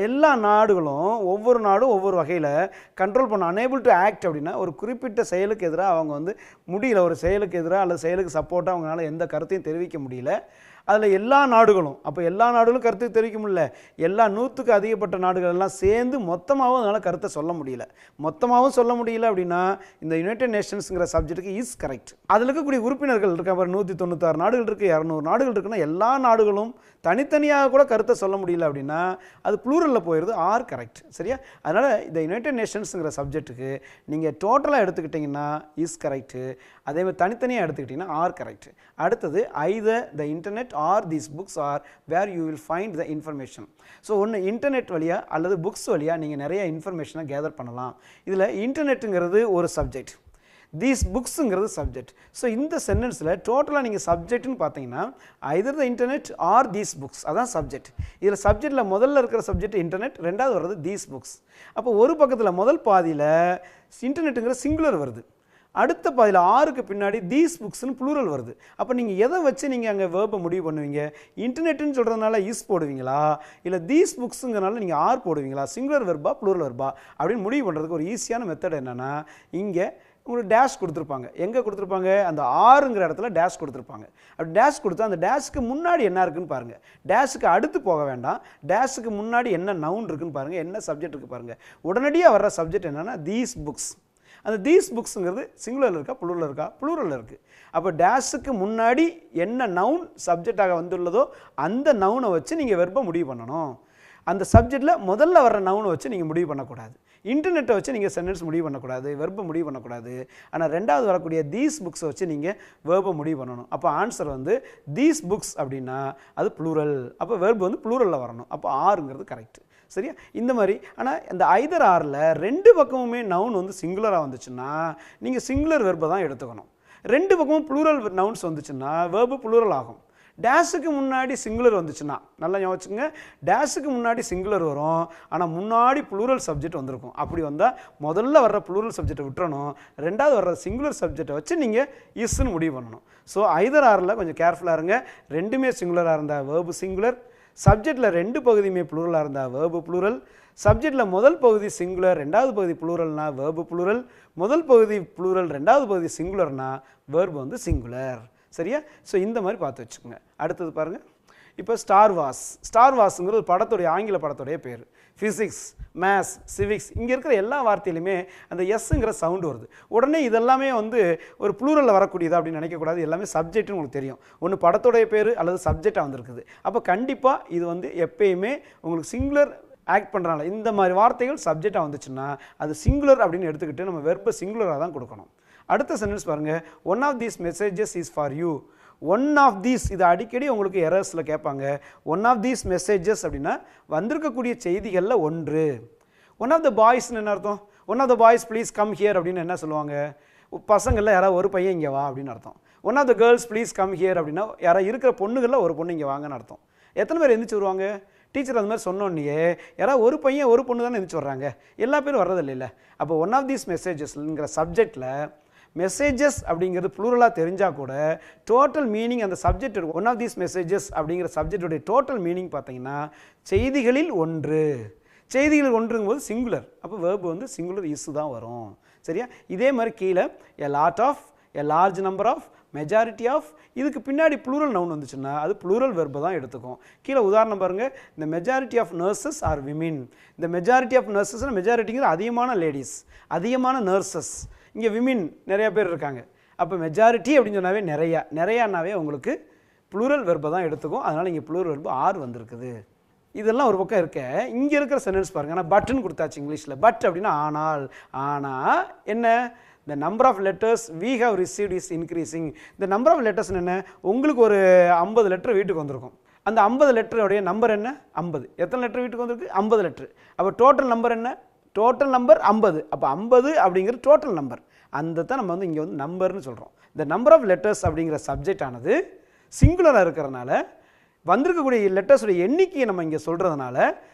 எல்லா நாடுகளும் ஒவ்வொரு நாடும் ஒவ்வொரு வகையில் கண்ட்ரோல் பண்ண அனேபிள் டு ஆக்ட் அப்படின்னா ஒரு குறிப்பிட்ட செயலுக்கு எதிராக அவங்க வந்து முடியல, ஒரு செயலுக்கு எதிராக அல்லது செயலுக்கு சப்போர்ட்டாக அவங்களால எந்த கருத்தையும் தெரிவிக்க முடியல. அதில் எல்லா நாடுகளும், அப்போ எல்லா நாடுகளும் கருத்து தெரிவிக்க முடியல, எல்லா 100க்கு அதிகப்பட்ட நாடுகள் எல்லாம் சேர்ந்து மொத்தமாகவும் அதனால் கருத்தை சொல்ல முடியல. மொத்தமாகவும் சொல்ல முடியல அப்படின்னா இந்த யுனைடெட் நேஷன்ஸுங்கிற சப்ஜெக்ட்டுக்கு இஸ் கரெக்ட். அதில் இருக்கக்கூடிய உறுப்பினர்கள் இருக்க, அப்புறம் 196 நாடுகள் இருக்குது, 200 நாடுகள் இருக்குன்னா எல்லா நாடுகளும் தனித்தனியாக கூட கருத்தை சொல்ல முடியல அப்படின்னா அது ப்ளூரலில் போயிடுது, ஆர் கரெக்ட். சரியா? அதனால் இந்த யுனைடெட் நேஷன்ஸுங்கிற சப்ஜெக்ட்டுக்கு நீங்கள் டோட்டலாக எடுத்துக்கிட்டிங்கன்னா இஸ் கரெக்டு, அதேமாதிரி தனித்தனியாக எடுத்துக்கிட்டிங்கன்னா ஆர் கரெக்ட். அடுத்தது either the internet or these books or where you will find the information. So ஒன்று இன்டர்நெட் வழியாக அல்லது புக்ஸ் வழியாக நீங்கள் நிறைய இன்ஃபர்மேஷனை கேதர் பண்ணலாம். இதில் இன்டர்நெட்டுங்கிறது ஒரு சப்ஜெக்ட், தீஸ் புக்ஸுங்கிறது சப்ஜெக்ட். ஸோ இந்த சென்டென்ஸில் டோட்டலாக நீங்கள் சப்ஜெக்ட்னு பார்த்தீங்கன்னா either the internet or these books, அதான் சப்ஜெக்ட். இதில் சப்ஜெக்டில் முதல்ல இருக்கிற சப்ஜெக்ட் இன்டர்நெட், ரெண்டாவது வர்றது தீஸ் புக்ஸ். அப்போ ஒரு பக்கத்தில் முதல் பாதியில் இன்டர்நெட்டுங்கிற சிங்குலர் வருது, அடுத்த பாதியில் ஆருக்கு பின்னாடி தீஸ் புக்ஸ்னு ப்ளூரல் வருது. அப்போ நீங்கள் எதை வச்சு நீங்கள் அங்கே வேர்பை முடிவு பண்ணுவீங்க? இன்டர்நெட்டுன்னு சொல்கிறதுனால இஸ் போடுவீங்களா, இல்லை தீஸ் புக்ஸுங்கிறனால நீங்கள் ஆர் போடுவீங்களா? சிங்குலர் வெர்பா ப்ளூரல் வெர்பா அப்படின்னு முடிவு பண்ணுறதுக்கு ஒரு ஈஸியான மெத்தட் என்னென்னா இங்கே உங்களுக்கு டேஷ் கொடுத்துருப்பாங்க. எங்கே கொடுத்துருப்பாங்க? அந்த ஆறுங்கிற இடத்துல டேஷ் கொடுத்துருப்பாங்க. அப்படி டேஷ் கொடுத்தா அந்த டேஷுக்கு முன்னாடி என்ன இருக்குன்னு பாருங்கள். டேஷுக்கு அடுத்து போக வேண்டாம், டேஷுக்கு முன்னாடி என்ன நவுன் இருக்குன்னு பாருங்கள், என்ன சப்ஜெக்ட் இருக்குது பாருங்கள். உடனடியாக வர்ற சப்ஜெக்ட் என்னென்னா தீஸ் புக்ஸ். அந்த தீஸ் புக்ஸுங்கிறது சிங்குலரில் இருக்கா ப்ளூரலில் இருக்கா? ப்ளூரலில் இருக்குது. அப்போ டேஷுக்கு முன்னாடி என்ன நவுன் சப்ஜெக்டாக வந்துள்ளதோ அந்த நவுனை வச்சு நீங்கள் வெர்பை முடிவு பண்ணணும். அந்த சப்ஜெக்டில் முதல்ல வர்ற நவுனை வச்சு நீங்கள் முடிவு பண்ணக்கூடாது. இன்டர்நெட்டை வச்சு நீங்கள் சென்டென்ஸ் முடிவு பண்ணக்கூடாது, வெர்பை முடிவு பண்ணக்கூடாது. ஆனால் ரெண்டாவது வரக்கூடிய தீஸ் புக்ஸை வச்சு நீங்கள் வெர்பை முடிவு பண்ணணும். அப்போ ஆன்சர் வந்து தீஸ் புக்ஸ் அப்படின்னா அது ப்ளூரல். அப்போ வெர்பு வந்து ப்ளூரலில் வரணும். அப்போ ஆறுங்கிறது கரெக்ட். சரியா? இந்த மாதிரி. ஆனால் இந்த ஐதர் ஆரில் ரெண்டு பக்கமுமே நவுன் வந்து சிங்குலராக வந்துச்சுன்னா நீங்கள் சிங்குலர் வெர்பை தான் எடுத்துக்கணும். ரெண்டு பக்கமும் ப்ளூரல் நவுன்ஸ் வந்துச்சுன்னா வெர்பு ப்ளூரல் ஆகும். டேஷுக்கு முன்னாடி சிங்குலர் வந்துச்சுன்னா நல்லா யோசிச்சுங்க, டேஷுக்கு முன்னாடி சிங்குலர் வரும், ஆனால் முன்னாடி ப்ளூரல் சப்ஜெக்ட் வந்திருக்கும். அப்படி வந்தால் முதல்ல வர்ற ப்ளூரல் சப்ஜெக்டை விட்டுறணும், ரெண்டாவது வர்ற சிங்குலர் சப்ஜெக்டை வச்சு நீங்கள் இஸ்ன்னு முடிவு பண்ணணும். ஸோ ஐதர் ஆரில் கொஞ்சம் கேர்ஃபுல்லாக இருங்க. ரெண்டுமே சிங்குலராக இருந்தால் வேர்பு சிங்குலர், சப்ஜெக்டில் ரெண்டு பகுதியுமே ப்ளூரலாக இருந்தால் வேர்பு ப்ளூரல், சப்ஜெக்டில் முதல் பகுதி சிங்குலர் ரெண்டாவது பகுதி ப்ளூரல்னா வேர்பு ப்ளூரல், முதல் பகுதி ப்ளூரல் ரெண்டாவது பகுதி சிங்குலர்னா வேர்பு வந்து சிங்குலர். சரியா? ஸோ இந்த மாதிரி பார்த்து வச்சுக்கோங்க. அடுத்தது பாருங்கள். இப்போ ஸ்டார் வார்ஸ். ஸ்டார் வார்ஸுங்கிறது படத்துடைய ஆங்கில படத்துடைய பேர். ஃபிசிக்ஸ், மேத்ஸ், சிவிக்ஸ் இங்கே இருக்கிற எல்லா வார்த்தையிலுமே அந்த எஸ்ஸுங்கிற சவுண்டு வருது. உடனே இதெல்லாமே வந்து ஒரு ப்ளூரலில் வரக்கூடியதா அப்படின்னு நினைக்கக்கூடாது. எல்லாமே சப்ஜெக்ட்னு உங்களுக்கு தெரியும். ஒன்று படத்துடைய பேர் அல்லது சப்ஜெக்டாக வந்திருக்குது. அப்போ கண்டிப்பாக இது வந்து எப்பயுமே உங்களுக்கு சிங்குலர் ஆக்ட் பண்ணுறாங்க. இந்த மாதிரி வார்த்தைகள் சப்ஜெக்டாக வந்துச்சுன்னா அது சிங்குலர் அப்படின்னு எடுத்துக்கிட்டு நம்ம வெர்பை சிங்குலராக தான் கொடுக்கணும். அடுத்த சென்டென்ஸ் பாருங்கள். One of these messages is for you. One of these, இது அடிக்கடி உங்களுக்கு எரர்ஸில் கேட்பாங்க. ஒன் ஆஃப் தீஸ் மெசேஜஸ் அப்படின்னா வந்திருக்கக்கூடிய செய்திகளில் ஒன்று. ஒன் ஆஃப் த பாய்ஸ்னு என்ன அர்த்தம்? One of the boys please come here அப்படின்னு என்ன சொல்லுவாங்க? பசங்களில் யாராவது ஒரு பையன் இங்கே வா அப்படின்னு அர்த்தம். One of the girls please come here அப்படின்னா யாராவது இருக்கிற பொண்ணுகளில் ஒரு பொண்ணு இங்கே வாங்கன்னு அர்த்தம். எத்தனை பேர் எந்திரிச்சு வருவாங்க? டீச்சர் அந்த மாதிரி சொன்னோன்னே யாராவது ஒரு பையன் ஒரு பொண்ணு தானே எந்திரிச்சு வர்றாங்க, எல்லா பேரும் வர்றதில்ல. இல்லை. அப்போ ஒன் ஆஃப் தீஸ் மெசேஜஸ்ங்கிற சப்ஜெக்டில் மெசேஜஸ் அப்படிங்கிறது ப்ளூரலாக தெரிஞ்சால் கூட டோட்டல் மீனிங் அந்த subject one of these messages அப்படிங்கிற சப்ஜெக்டுடைய டோட்டல் மீனிங் பார்த்தீங்கன்னா செய்திகளில் ஒன்று. செய்திகளில் ஒன்றுங்கும்போது சிங்குலர். அப்போ வேர்பு வந்து சிங்குலர் இஸ் தான் வரும். சரியா? இதே மாதிரி கீழே a lot of, a large number of, majority of, இதுக்கு பின்னாடி ப்ளூரல் நவுன் வந்துச்சுன்னா அது ப்ளூரல் வெர்பை தான் எடுத்துக்கும். கீழே உதாரணம் பாருங்கள். இந்த majority of nurses are women. இந்த மெஜாரிட்டி ஆஃப் நர்சஸ், மெஜாரிட்டிங்கிற அதிகமான லேடிஸ், அதிகமான நர்சஸ். இங்கே விமின் நிறையா பேர் இருக்காங்க. அப்போ மெஜாரிட்டி அப்படின்னு சொன்னாவே நிறையானாவே உங்களுக்கு ப்ளூரல் வெர்பை தான் எடுத்துக்கும். அதனால் இங்கே ப்ளூரல் வெர்பு ஆர் வந்திருக்குது. இதெல்லாம் ஒரு பக்கம் இருக்க. இங்கே இருக்கிற சென்டென்ஸ் பாருங்கள். ஆனால் பட்டுன்னு கொடுத்தாச்சு இங்கிலீஷில். பட் அப்படின்னா ஆனால். ஆனால் என்ன? the number of letters we have received is increasing. இந்த number of letters என்ன? உங்களுக்கு ஒரு 50 லெட்டர் வீட்டுக்கு வந்திருக்கும். அந்த 50 லெட்டருடைய நம்பர் என்ன? 50. எத்தனை லெட்டர் வீட்டுக்கு வந்திருக்கு? 50 லெட்டர். அப்போ டோட்டல் நம்பர் என்ன? Total number 50. அப்போ 50 அப்படிங்கிற டோட்டல் நம்பர். அந்த தான் நம்ம வந்து இங்கே வந்து நம்பர்னு சொல்கிறோம். இந்த நம்பர் ஆஃப் லெட்டர்ஸ் அப்படிங்கிற சப்ஜெக்ட் ஆனது சிங்குலராக இருக்கிறதுனால வந்திருக்கக்கூடிய லெட்டர்ஸுடைய எண்ணிக்கையை நம்ம இங்கே சொல்கிறதுனால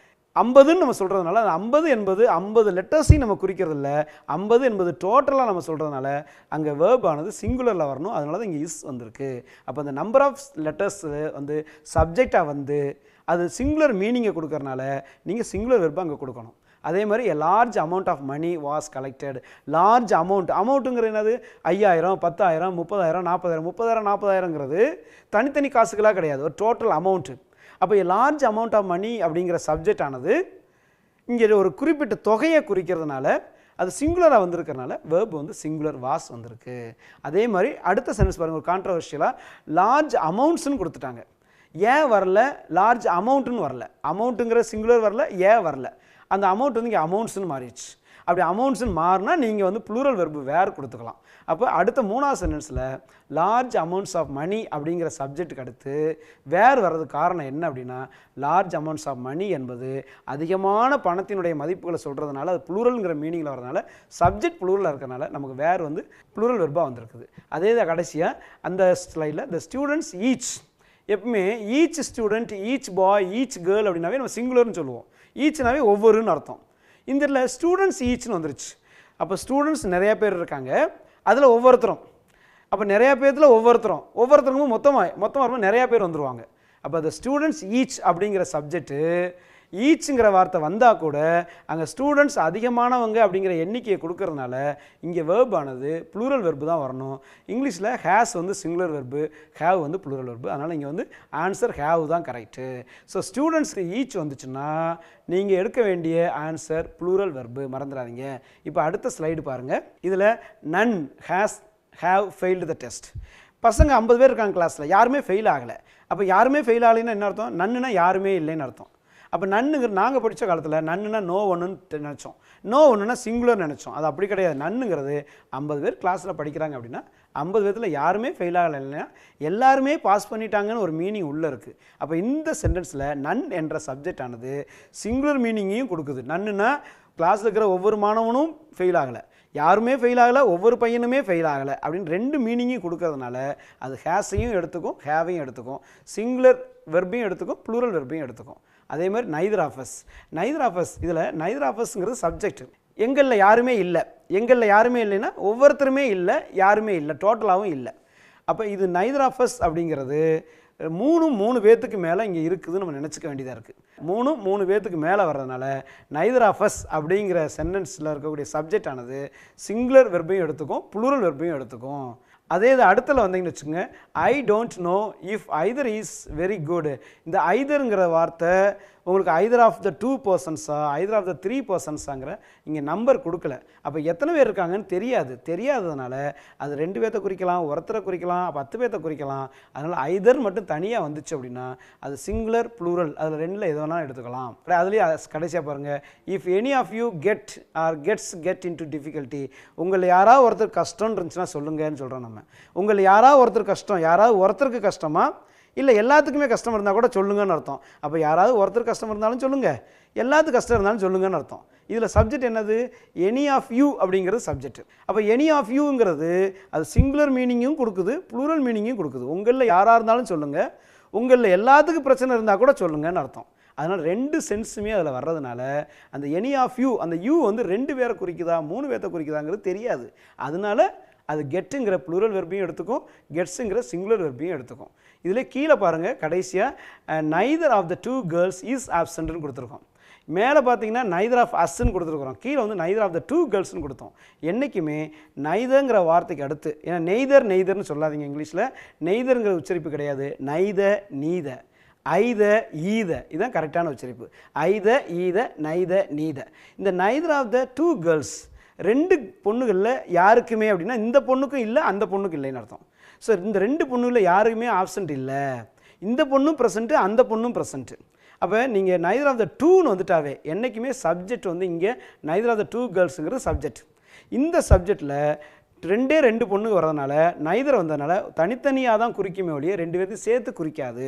50ன்னு நம்ம சொல்கிறதுனால அந்த 50 என்பது 50 லெட்டர்ஸையும் நம்ம குறிக்கிறது இல்லை. 50 என்பது டோட்டலாக நம்ம சொல்கிறதுனால அங்கே வேர்ப் ஆனது சிங்குலரில் வரணும். அதனால தான் இங்கே இஸ் வந்திருக்கு. அப்போ அந்த நம்பர் ஆஃப் லெட்டர்ஸ் வந்து சப்ஜெக்டாக வந்து அது சிங்குலர் மீனிங்கை கொடுக்கறனால நீங்கள் சிங்குலர் வெர்பை அங்கே கொடுக்கணும். அதே மாதிரி a large amount of money was collected. Large அமௌண்ட்டுங்கிறது என்னது? 5000, 10000, 30,000, 40,000. 30,000, 40,000ங்கிறது தனித்தனி காசுகளாக கிடையாது, ஒரு டோட்டல் அமௌண்ட்டு. அப்போ லார்ஜ் அமௌண்ட் ஆஃப் மணி அப்படிங்கிற சப்ஜெக்ட் ஆனது இங்கே ஒரு குறிப்பிட்ட தொகையை குறிக்கிறதுனால அது சிங்குலராக வந்திருக்கிறதுனால வேர்பு வந்து சிங்குலர் வாஸ் வந்திருக்கு. அதே மாதிரி அடுத்த சென்டென்ஸ் பாருங்கள். ஒரு கான்ட்ரவர்ஷியலாக லார்ஜ் அமௌண்ட்ஸ்னு கொடுத்துட்டாங்க. ஏன் வரல? லார்ஜ் அமௌண்ட்டுன்னு வரல. அமௌண்ட்டுங்கிற சிங்குலர் வரல, ஏன் வரல? அந்த அமௌண்ட் வந்து இங்கே அமௌண்ட்ஸ்னு மாறிடுச்சு. அப்படி அமௌண்ட்ஸ்னு மாறினா நீங்கள் வந்து ப்ளூரல் வெர்பு வேறு கொடுத்துக்கலாம். அப்போ அடுத்த மூணாவது சென்டென்ஸில் லார்ஜ் அமௌண்ட்ஸ் ஆஃப் மணி அப்படிங்கிற சப்ஜெக்ட்டுக்கு அடுத்து வேறு வர்றது காரணம் என்ன அப்படின்னா லார்ஜ் அமௌண்ட்ஸ் ஆஃப் மணி என்பது அதிகமான பணத்தினுடைய மதிப்புகளை சொல்கிறதுனால அது ப்ளூரல்ங்கிற மீனிங்கில் வரதுனால சப்ஜெக்ட் ப்ளூரலாக இருக்கிறனால நமக்கு வேறு வந்து ப்ளூரல் வெர்பாக வந்திருக்குது. அதே தான் கடைசியாக அந்த ஸ்லைடில் த ஸ்டூடெண்ட்ஸ் ஈச். எப்பவுமே ஈச் ஸ்டூடெண்ட், ஈச் பாய், ஈச் கேர்ள் அப்படின்னாவே நம்ம சிங்குலர்னு சொல்லுவோம். ஈச்னாவே ஒவ்வொருன்னு அர்த்தம். இந்த இடத்துல ஸ்டூடெண்ட்ஸ் ஈச்னு வந்துருச்சு. அப்போ ஸ்டூடெண்ட்ஸ் நிறையா பேர் இருக்காங்க, அதில் ஒவ்வொருத்தரும். அப்போ நிறையா பேர்த்தில் ஒவ்வொருத்தருக்கும் மொத்தமாக வரும்போது நிறையா பேர் வந்துடுவாங்க. அப்போ அந்த ஸ்டூடெண்ட்ஸ் ஈச் அப்படிங்கிற சப்ஜெக்ட்டு ஈச்சுங்கிற வார்த்தை வந்தால் கூட அங்கே ஸ்டூடெண்ட்ஸ் அதிகமானவங்க அப்படிங்கிற எண்ணிக்கையை கொடுக்கறதுனால இங்கே வேர்ப் ஆனது ப்ளூரல் வெர்பு தான் வரணும். இங்கிலீஷில் ஹேஸ் வந்து சிங்குலர் வெர்பு, ஹேவ் வந்து ப்ளூரல் வெர்பு. அதனால் இங்கே வந்து ஆன்சர் ஹேவ் தான் கரெக்டு. ஸோ ஸ்டூடெண்ட்ஸ்க்கு ஈச் வந்துச்சுன்னா நீங்கள் எடுக்க வேண்டிய ஆன்சர் ப்ளூரல் வெர்பு, மறந்துடாதீங்க. இப்போ அடுத்த ஸ்லைடு பாருங்கள். இதில் none has have failed the test. பசங்க 50 பேர் இருக்காங்க கிளாஸில், யாருமே ஃபெயில் ஆகலை. அப்போ யாருமே ஃபெயில் ஆகலைன்னா என்ன அர்த்தம்? நன்னுனா யாருமே இல்லைன்னு அர்த்தம். அப்போ நன்னுங்கிற நாங்கள் படித்த காலத்தில் நன்னுனா நோ ஒன்றுன்னு நினச்சோம், நோ ஒன்றுனா சிங்குலர் நினச்சோம். அது அப்படி கிடையாது. நன்னுங்கிறது 50 பேர் கிளாஸில் படிக்கிறாங்க அப்படின்னா 50 பேர்த்தில் யாருமே ஃபெயில் ஆகலை, இல்லைன்னா எல்லாருமே பாஸ் பண்ணிட்டாங்கன்னு ஒரு மீனிங் உள்ளே இருக்குது. அப்போ இந்த சென்டென்ஸில் நன் என்ற சப்ஜெக்ட் ஆனது சிங்குலர் மீனிங்கையும் கொடுக்குது. நன்னுனா கிளாஸில் இருக்கிற ஒவ்வொரு மாணவனும் ஃபெயில் ஆகலை, யாருமே ஃபெயில் ஆகலை, ஒவ்வொரு பையனுமே ஃபெயில் ஆகலை அப்படின்னு 2 மீனிங்கையும் கொடுக்கறதுனால அது ஹேஸையும் எடுத்துக்கும், ஹேவையும் எடுத்துக்கும், சிங்குலர் வெர்பையும் எடுத்துக்கும், ப்ளூரல் வெர்பையும் எடுத்துக்கும். அதே மாதிரி neither of us. Neither of us, இதில் நைதர் ஆஃப் அஸ்ங்கிறது சப்ஜெக்ட். எங்களில் யாருமே இல்லை, எங்களில் யாருமே இல்லைன்னா ஒவ்வொருத்தருமே இல்லை, யாருமே இல்லை, டோட்டலாகவும் இல்லை. அப்போ இது நைதர் ஆஃப் அஸ் அப்படிங்கிறது 3 பேர்த்துக்கு மேலே இங்கே இருக்குதுன்னு நம்ம நினச்சிக்க வேண்டியதாக இருக்குது. 3 பேர்த்துக்கு மேலே வர்றதுனால நைதர் ஆஃப் அஸ் அப்படிங்கிற சென்டென்ஸில் இருக்கக்கூடிய சப்ஜெக்ட் ஆனது சிங்குலர் வெர்பையும் எடுத்துக்கும், ப்ளூரல் வெர்பையும் எடுத்துக்கும். அதே இது அடுத்தல வந்தீங்கன்னு வச்சுக்கோங்க, I don't know if either is very good. இந்த ஐதருங்கிற வார்த்தை உங்களுக்கு ஐதர் ஆஃப் த 2 பர்சன்ஸா ஐதர் ஆஃப் த 3 பர்சன்ஸாங்கிற இங்கே நம்பர் கொடுக்கல. அப்போ எத்தனை பேர் இருக்காங்கன்னு தெரியாததுனால அது 2 பேர்த்த குறிக்கலாம், ஒருத்தரை குறிக்கலாம், 10 பேர்த்த குறிக்கலாம். அதனால் ஐதர் மட்டும் தனியாக வந்துச்சு அப்படின்னா அது சிங்குலர் ப்ளூரல், அதில் 2ல் எது வேணாலும் எடுத்துக்கலாம். அதுலேயே கடைசியாக பாருங்கள், if any of you get into difficulty. உங்களை யாராவது ஒருத்தர் கஷ்டம்னு இருந்துச்சுன்னா சொல்லுங்கன்னு சொல்கிறோம் நம்ம. உங்களை யாராவது ஒருத்தர் கஷ்டம், யாராவது ஒருத்தருக்கு கஷ்டமா இல்லை எல்லாத்துக்குமே கஷ்டம் இருந்தால் கூட சொல்லுங்கன்னு அர்த்தம். அப்போ யாராவது ஒருத்தர் கஷ்டம் இருந்தாலும் சொல்லுங்கள், எல்லாத்துக்கும் கஷ்டம் இருந்தாலும் சொல்லுங்கன்னு அர்த்தம். இதில் சப்ஜெக்ட் என்னது? எனி ஆஃப் யூ அப்படிங்கிறது சப்ஜெக்ட். அப்போ எனி ஆஃப் யூங்கிறது அது சிங்குலர் மீனிங்கும் கொடுக்குது, ப்ளூரல் மீனிங்கும் கொடுக்குது. உங்களில் யாராக இருந்தாலும் சொல்லுங்கள், உங்களில் எல்லாத்துக்கும் பிரச்சனை இருந்தால் கூட சொல்லுங்கன்னு அர்த்தம். அதனால் 2 சென்ஸுமே அதில் வர்றதுனால அந்த எனி ஆஃப் யூ, அந்த யூ வந்து 2 பேரை குறிக்குதா 3 பேர்த்த குறிக்குதாங்கிறது தெரியாது. அதனால அது கெட்டுங்கிற ப்ளூரல் வெர்பையும் எடுத்துக்கும், கெட்ஸுங்கிற சிங்குலர் வெர்பையும் எடுத்துக்கும். இதில் கீழே பாருங்கள், கடைசியாக neither of the 2 girls is ஆப்சென்ட்னு கொடுத்துருக்கோம். மேலே பார்த்தீங்கன்னா நைதர் ஆஃப் அஸ்ன்னு கொடுத்துருக்குறோம், கீழே வந்து நைதர் ஆஃப் த 2 கேர்ள்ஸ்னு கொடுத்தோம். என்றைக்குமே நைதர்ங்கிற வார்த்தைக்கு அடுத்து, ஏன்னா நெய்தர்னு சொல்லாதீங்க, இங்கிலீஷில் நெய்தருங்கிற உச்சரிப்பு கிடையாது, நைத நீத, ஐத ஈத, இதுதான் கரெக்டான உச்சரிப்பு. ஐத ஈத நைத நீத. இந்த நைதர் ஆஃப் த 2 கேர்ள்ஸ் 2 பொண்ணுகளில் யாருக்குமே அப்படின்னா இந்த பொண்ணுக்கும் இல்லை அந்த பொண்ணுக்கும் இல்லைன்னு அர்த்தம். ஸோ இந்த 2 பொண்ணுகளில் யாருக்குமே ஆப்சண்ட் இல்லை, இந்த பொண்ணும் ப்ரெசண்ட்டு அந்த பொண்ணும் ப்ரெசண்ட்டு. அப்போ நீங்கள் நைதர் ஆஃப் த 2ன்னு வந்துட்டாவே என்றைக்குமே சப்ஜெக்ட் வந்து இங்கே நைதர் ஆஃப் த 2 கேர்ள்ஸுங்கிறது சப்ஜெக்ட். இந்த சப்ஜெக்டில் 2 பொண்ணுங்க வரதுனால நைதர் வந்ததுனால தனித்தனியாக தான் குறிக்குமே ஒழிய 2 பேர்த்தையும் சேர்த்து குறிக்காது.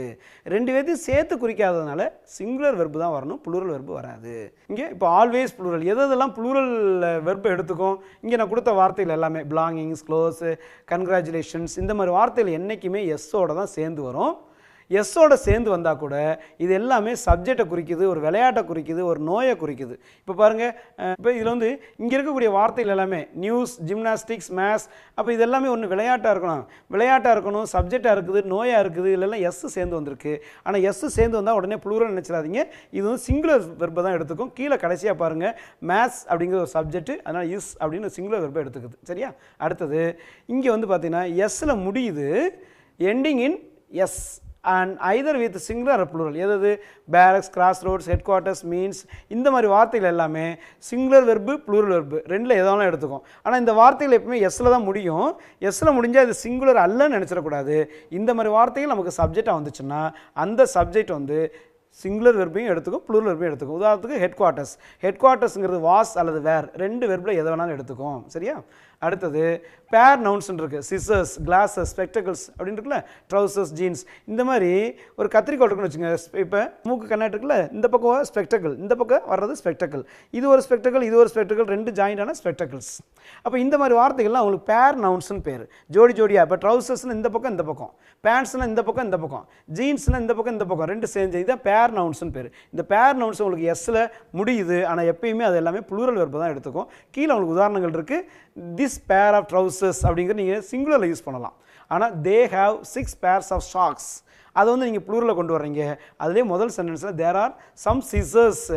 2 பேர்த்தையும் சேர்த்து குறிக்காததுனால சிங்குலர் வெர்பு தான் வரணும், ப்ளூரல் வெர்பு வராது. இங்கே இப்போ ஆல்வேஸ் ப்ளூரல், எதெல்லாம் ப்ளூரல் வெர்பு எடுத்துக்கும், இங்கே நான் கொடுத்த வார்த்தைகள் எல்லாமே பிலாங்கிங்ஸ், க்ளோஸ், கன்க்ராச்சுலேஷன்ஸ், இந்த மாதிரி வார்த்தைகள் என்றைக்குமே எஸ்ஸோட தான் சேர்ந்து வரும். எஸ்ஸோட சேர்ந்து வந்தால் கூட இது எல்லாமே சப்ஜெக்டை குறிக்குது, ஒரு விளையாட்டை குறிக்குது, ஒரு நோயை குறிக்குது. இப்போ பாருங்கள், இப்போ இதில் வந்து இங்கே இருக்கக்கூடிய வார்த்தைகள் எல்லாமே நியூஸ், ஜிம்னாஸ்டிக்ஸ், மேத்ஸ். அப்போ இது எல்லாமே ஒன்று விளையாட்டாக இருக்கணும், சப்ஜெக்டாக இருக்குது, நோயாக இருக்குது, இதெல்லாம் எஸ் சேர்ந்து வந்திருக்கு. ஆனால் எஸ் சேர்ந்து வந்தால் உடனே ப்ளூரல் நினச்சிடாதீங்க, இது வந்து சிங்குலர் வெர்பை தான் எடுத்துக்கும். கீழே கடைசியாக பாருங்கள், மேத்ஸ் அப்படிங்கிற ஒரு சப்ஜெக்ட், அதனால் இஸ் அப்படின்னு சிங்குலர் வெர்பை எடுத்துக்குது. சரியா? அடுத்தது இங்கே வந்து பார்த்தீங்கன்னா எஸ்ஸில் முடியுது, ending in S and either with singular or plural. எது? Barracks, crossroads, headquarters, means, இந்த மாதிரி வார்த்தைகள் எல்லாமே சிங்குலர் வெர்பு, ப்ளூரல் வெர்பு 2ல் எதாலும் எடுத்துக்கும். ஆனால் இந்த வார்த்தைகள் எப்பவுமே எஸ்ஸில் தான் முடியும். எஸ்ஸில் முடிஞ்சால் இது சிங்குலர் அல்லன்னு நினச்சிடக்கூடாது. இந்த மாதிரி வார்த்தைகள் நமக்கு சப்ஜெக்டாக வந்துச்சுன்னா அந்த சப்ஜெக்ட் வந்து சிங்குலர் வெர்பையும் எடுத்துக்கும், ப்ளூரல் வெர்பையும் எடுத்துக்கும். உதாரணத்துக்கு ஹெட் குவார்ட்டர்ஸுங்கிறது வாஸ் அல்லது வேர், 2 வெர்பில் எதை வேணாலும் எடுத்துக்கும். சரியா? அடுத்தது பேர் நவுன்ஸ்ன்னு இருக்குது, சிசர்ஸ், கிளாஸஸ், ஸ்பெக்டக்கிள்ஸ் அப்படின்னு இருக்குல்ல, ட்ரௌசர்ஸ், ஜீன்ஸ். இந்த மாதிரி ஒரு கத்திரிக்கோல் இருக்குன்னு வச்சுங்க. இப்போ மூக்கு கண்ணாடி இருக்குல்ல, இந்த பக்கம் ஸ்பெக்டக்கிள், இந்த பக்கம் வர்றது ஸ்பெக்டக்கிள், இது ஒரு ஸ்பெக்டக்கிள், இது ஒரு ஸ்பெக்டக்கிள், 2 ஜாயிண்டான ஸ்பெக்டக்கிள்ஸ். அப்போ இந்த மாதிரி வார்த்தைகள்லாம் அவங்களுக்கு பேர் நவுன்ஸ்னு பேர், ஜோடியாக. இப்போ ட்ரௌசர்ஸ்னு இந்த பக்கம், பேண்ட்ஸ்னால் இந்த பக்கம், ஜீன்ஸ்னால் இந்த பக்கம் 2 சேர்ந்து, இதுதான் பேர் நவுன்ஸ்னு பேர். இந்த பேர் நவுன்ஸ் உங்களுக்கு எஸ்ஸில் முடியுது, ஆனால் எப்பயுமே அது எல்லாமே ப்ளூரல் வெர்பு தான் எடுத்துக்கும். கீழே உங்களுக்கு உதாரணங்கள் இருக்குது, திஸ் பேர் ஆஃப் ட்ரௌசர்ஸ் அப்படிங்கிறது நீங்கள் சிங்குலரில் யூஸ் பண்ணலாம். ஆனால் they have 6 pairs of socks, அதை வந்து நீங்கள் ப்ளூரலில் கொண்டு வர்றீங்க. அதுலேயே முதல் சென்டென்ஸில் there are some scissors,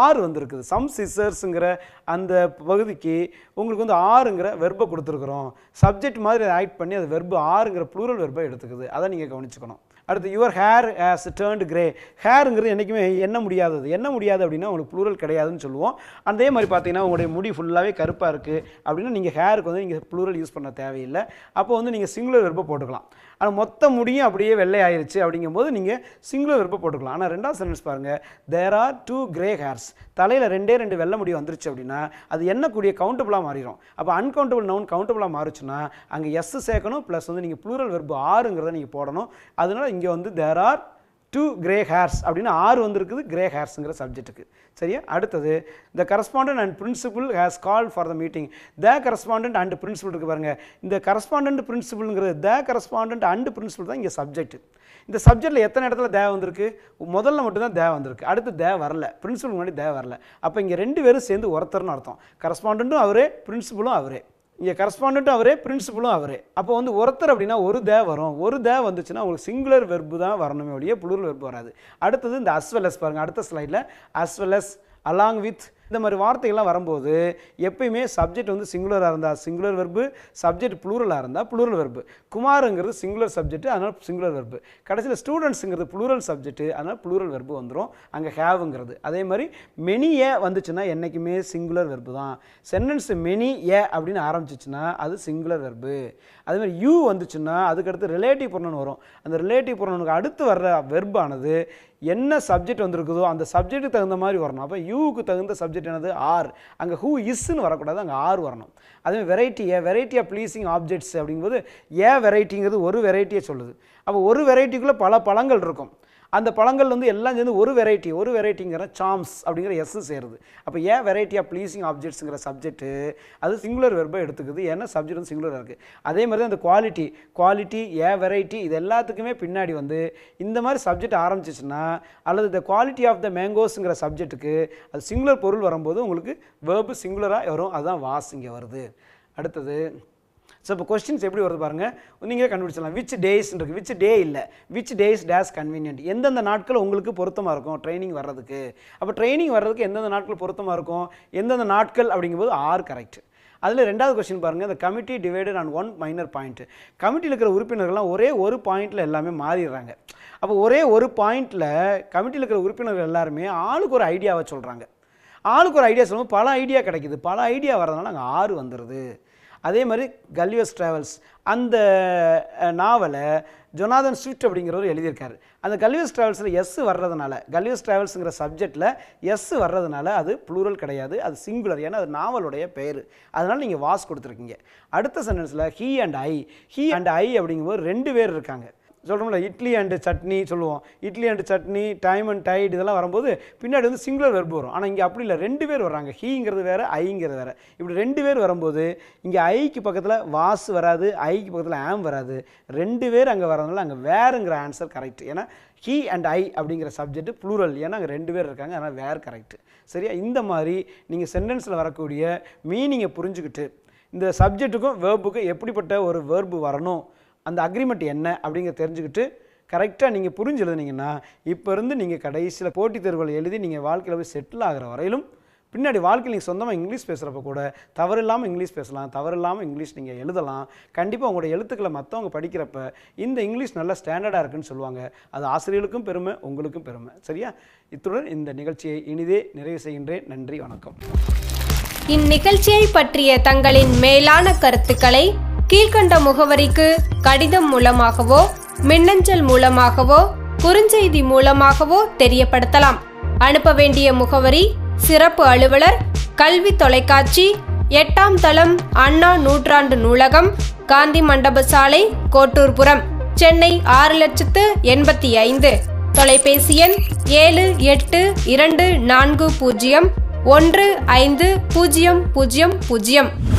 are வந்துருக்குது. சம் சிசர்ஸுங்கிற அந்த பகுதிக்கு உங்களுக்கு வந்து ஆறுங்கிற வெர்பை கொடுத்துருக்குறோம். சப்ஜெக்ட் மாதிரி ஆக்ட் பண்ணி அது வெர்பு ஆறுங்கிற ப்ளூரல் வெர்பை எடுத்துக்குது. அதை நீங்கள் கவனிச்சுக்கணும். அடுத்து your hair has turned grey. ஹேருங்கிறது என்றைக்குமே எண்ண முடியாதது அப்படின்னா உங்களுக்கு ப்ளூரல் கிடையாதுன்னு சொல்லுவோம். அதே மாதிரி பார்த்தீங்கன்னா உங்களுடைய முடி ஃபுல்லாகவே கருப்பாக இருக்குது அப்படின்னா நீங்கள் ஹேருக்கு வந்து நீங்கள் ப்ளூரல் யூஸ் பண்ண தேவையில்லை. அப்போ வந்து நீங்கள் சிங்குலர் வெர்பை போட்டுக்கலாம். ஆனால் மொத்த முடியும் அப்படியே வெள்ளை ஆயிடுச்சு அப்படிங்கும்போது நீங்கள் சிங்குலர் வெர்பை போட்டுக்கலாம். ஆனால் ரெண்டாவது சென்டென்ஸ் பாருங்கள், தேர் ஆர் 2 கிரே ஹேர்ஸ். தலையில் 2 வெள்ளை முடி வந்துருச்சு அப்படின்னா அது எண்ணக்கூடிய கவுண்டபுளாக மாறிடும். அப்போ அன்கவுண்டபிள் நவுன் கவுண்டபுளாக மாறுச்சுன்னா அங்கே எஸ் சேர்க்கணும், ப்ளஸ் வந்து நீங்கள் ப்ளூரல் வெர்பு ஆறுங்கிறத நீங்கள் போடணும். அதனால் இங்கே வந்து தேர் ஆர் 2 கிரே ஹேர்ஸ் அப்படின்னு ஆறு வந்திருக்குது கிரே ஹேர்ஸுங்கிற சப்ஜெக்ட்டுக்கு. சரியா? அடுத்தது the correspondent and principal has call for the meeting. The correspondent and principal இருக்குது பாருங்கள். இந்த கரஸ்பாண்டன்ட் பிரின்சிபலுங்கிறது த கரஸ்பாண்டன்ட் அண்ட் பிரின்சிபல் தான் இங்கே சப்ஜெக்ட். இந்த சப்ஜெக்டில் எத்தனை இடத்துல தே வந்திருக்கு? முதல்ல மட்டும்தான் தே வந்திருக்கு, அடுத்து தே வரல, பிரின்சிபல் முன்னாடி தே வரல. அப்போ இங்கே 2 பேரும் சேர்ந்து ஒருத்தர்னு அர்த்தம். கரஸ்பாண்டன்ட்டும் அவரே, பிரின்சிபலும் அவரே. இங்கே கரஸ்பாண்டன்ட்டும் அவரே, பிரின்சிபலும் அவரே. அப்போ வந்து ஒருத்தர் அப்படின்னா ஒரு தே வரும். ஒரு தே வந்துச்சுன்னா உங்களுக்கு சிங்குலர் வெர்பு தான் வரணுமே ஒழிய ப்ளூரல் வெர்பு வராது. அடுத்தது இந்த as well as பாருங்கள். அடுத்த ஸ்லைடில் as well as, along with, இந்த மாதிரி வார்த்தைகள்லாம் வரும்போது எப்பயுமே சப்ஜெக்ட் வந்து சிங்குலராக இருந்தால் சிங்குலர் வெர்பு, சப்ஜெக்ட் ப்ளூரலாக இருந்தால் ப்ளூரல் வெர்பு. குமாருங்கிறது சிங்குலர் சப்ஜெக்ட், அதனால் சிங்குலர் வெர்பு. கடைசியில் ஸ்டூடெண்ட்ஸுங்கிறது ப்ளூரல் சப்ஜெக்ட், அதனால் ப்ளூரல் வெர்பு வந்துடும். அங்கே ஹேவுங்கிறது. அதே மாதிரி மெனி ஏ வந்துச்சுன்னா என்றைக்குமே சிங்குலர் வெர்பு தான். சென்டென்ஸ் மெனி ஏ அப்படின்னு ஆரம்பிச்சிச்சுன்னா அது சிங்குலர் வெர்பு. அதேமாதிரி யூ வந்துச்சுன்னா அதுக்கடுத்து ரிலேட்டிவ் ப்ரொனவுன் வரும். அந்த ரிலேட்டிவ் ப்ரொனவுனுக்கு அடுத்து வர்ற வெர்பானது என்ன சப்ஜெக்ட் வந்துருக்குதோ அந்த சப்ஜெக்ட்டுக்கு தகுந்த மாதிரி வரணும். அப்போ யூவுக்கு தகுந்த சப்ஜெக்ட் என்னது? ஆர். அங்கே ஹூ இஸ்ன்னு வரக்கூடாது, அங்கே ஆர் வரணும். அதே variety, variety of pleasing objects அப்படிங்கும்போது வெரைட்டிங்கிறது ஒரு வெரைட்டியை சொல்லுது. அப்போ ஒரு வெரைட்டிக்குள்ளே பல பழங்கள் இருக்கும். அந்த பழங்கள் வந்து எல்லாம் சேர்ந்து ஒரு வெரைட்டிங்கிற சாம்ஸ் அப்படிங்கிற எஸ் சேருது. அப்போ வெரைட்டி ஆஃப் ப்ளீசிங் ஆப்ஜெக்ட்ஸுங்கிற சப்ஜெக்ட்டு அது சிங்குலர் வெர்பை எடுத்துக்குது. ஏன்னா சப்ஜெக்ட் வந்து சிங்குலராக இருக்குது. அதே மாதிரி தான் அந்த குவாலிட்டி வெரைட்டி இது எல்லாத்துக்குமே பின்னாடி வந்து இந்த மாதிரி சப்ஜெக்ட் ஆரம்பிச்சிச்சுன்னா அல்லது இந்த குவாலிட்டி ஆஃப் த மேங்கோஸுங்கிற சப்ஜெக்ட்டுக்கு அது சிங்குலர் பொருள் வரும்போது உங்களுக்கு வெர்பு சிங்குலராக வரும். அதுதான் வாஸ் இங்கே வருது. அடுத்தது ஸோ இப்போ கொஸ்டின்ஸ் எப்படி வருது பாருங்கள், நீங்களே கண்டுபிடிச்சலாம். விச் டேஸ் இருக்குது, விச் டே இல்லை, விச் டேஸ் டேஸ் கன்வீனியன்ட். எந்தெந்த நாட்கள் உங்களுக்கு பொருத்தமாக இருக்கும் ட்ரைனிங் வர்றதுக்கு. அப்போ ட்ரைனிங் வர்றதுக்கு எந்தெந்த நாட்கள் பொருத்தமாக இருக்கும், எந்தெந்த நாட்கள் அப்படிங்கும்போது ஆர் கரெக்ட். அதில் ரெண்டாவது கொஸ்டின் பாருங்கள், இந்த committee divided on 1 minor point. கமிட்டியில் இருக்கிற உறுப்பினர்கள்லாம் ஒரே ஒரு பாயிண்டில் எல்லாமே மாறிடுறாங்க. அப்போ ஒரே ஒரு பாயிண்டில் கமிட்டியில் இருக்கிற உறுப்பினர்கள் எல்லாருமே ஆளுக்கு ஒரு ஐடியாவை சொல்கிறாங்க. ஆளுக்கு ஒரு ஐடியா சொல்லும்போது பல ஐடியா கிடைக்குது. பல ஐடியா வர்றதுனால அங்கே ஆறு வந்துடுது. அதே மாதிரி கல்லிவர்ஸ் ட்ராவல்ஸ் அந்த நாவலை ஜொனாதன் ஸ்விஃப்ட் அப்படிங்கிறவர் எழுதியிருக்காரு. அந்த கல்லிவர்ஸ் ட்ராவல்ஸில் எஸ் வர்றதுனால, கல்லிவஸ் ட்ராவல்ஸுங்கிற சப்ஜெக்டில் எஸ் வர்றதுனால அது ப்ளூரல் கிடையாது, அது சிங்குலர். ஏன்னா அது நாவலுடைய பெயர். அதனால் நீங்கள் வாஸ் கொடுத்துருக்கீங்க. அடுத்த சென்டென்ஸில் ஹீ அண்ட் ஐ அப்படிங்கும்போது 2 பேர் இருக்காங்க. சொல்கிறோம்ல இட்லி அண்டு சட்னி சொல்லுவோம். Idli and chutney, time and tide இதெல்லாம் வரும்போது பின்னாடி வந்து சிங்குலர் வெர்பு வரும். ஆனால் இங்கே அப்படி இல்லை, 2 பேர் வர்றாங்க. ஹீங்கிறது வேறு, ஐங்கிறது வேறு. இப்படி 2 பேர் வரும்போது இங்கே ஐக்கு பக்கத்தில் வாஸ் வராது, ஐக்கு பக்கத்தில் ஆம் வராது. 2 பேர் அங்கே வரதுனால அங்கே வேறுங்கிற ஆன்சர் கரெக்ட். ஏன்னா ஹீ அண்ட் ஐ அப்படிங்கிற சப்ஜெக்ட் ப்ளூரல், ஏன்னா அங்கே 2 பேர் இருக்காங்க, அதனால் வேறு கரெக்ட். சரியா? இந்த மாதிரி நீங்கள் சென்டென்ஸில் வரக்கூடிய மீனிங்கை புரிஞ்சுக்கிட்டு இந்த சப்ஜெக்ட்டுக்கும் வேர்புக்கும் எப்படிப்பட்ட ஒரு வேர்பு வரணும், அந்த அக்ரிமெண்ட் என்ன அப்படிங்கிற தெரிஞ்சுக்கிட்டு கரெக்டாக நீங்கள் புரிஞ்சு எழுதுனீங்கன்னா இப்போ இருந்து நீங்கள் கடைசியில் போட்டித் தேர்வுகள் எழுதி நீங்கள் வாழ்க்கையில் போய் செட்டில் ஆகிற வரையிலும் பின்னாடி வாழ்க்கையில் நீங்கள் சொந்தமாக இங்கிலீஷ் பேசுகிறப்ப கூட தவறில்லாமல் இங்கிலீஷ் பேசலாம், தவறில்லாமல் இங்கிலீஷ் நீங்கள் எழுதலாம். கண்டிப்பாக உங்களோட எழுத்துக்களை மற்றவங்க படிக்கிறப்ப இந்த இங்கிலீஷ் நல்லா ஸ்டாண்டர்டாக இருக்குன்னு சொல்லுவாங்க. அது ஆசிரியர்களுக்கும் பெருமை, உங்களுக்கும் பெருமை. சரியா? இத்துடன் இந்த நிகழ்ச்சியை இனிதே நிறைவு செய்கின்றேன். நன்றி, வணக்கம். இந்நிகழ்ச்சியை பற்றிய தங்களின் மேலான கருத்துக்களை கீழ்கண்ட முகவரிக்கு கடிதம் மூலமாகவோ மின்னஞ்சல் மூலமாகவோ குறுஞ்செய்தி மூலமாகவோ தெரியப்படுத்தலாம். அனுப்ப வேண்டிய முகவரி: சிறப்பு அலுவலர், கல்வி தொலைக்காட்சி, 8ஆம் தளம், அண்ணா நூற்றாண்டு நூலகம், காந்தி மண்டப சாலை, கோட்டூர்புரம், சென்னை 6,85,000. தொலைபேசி எண் 7824015000.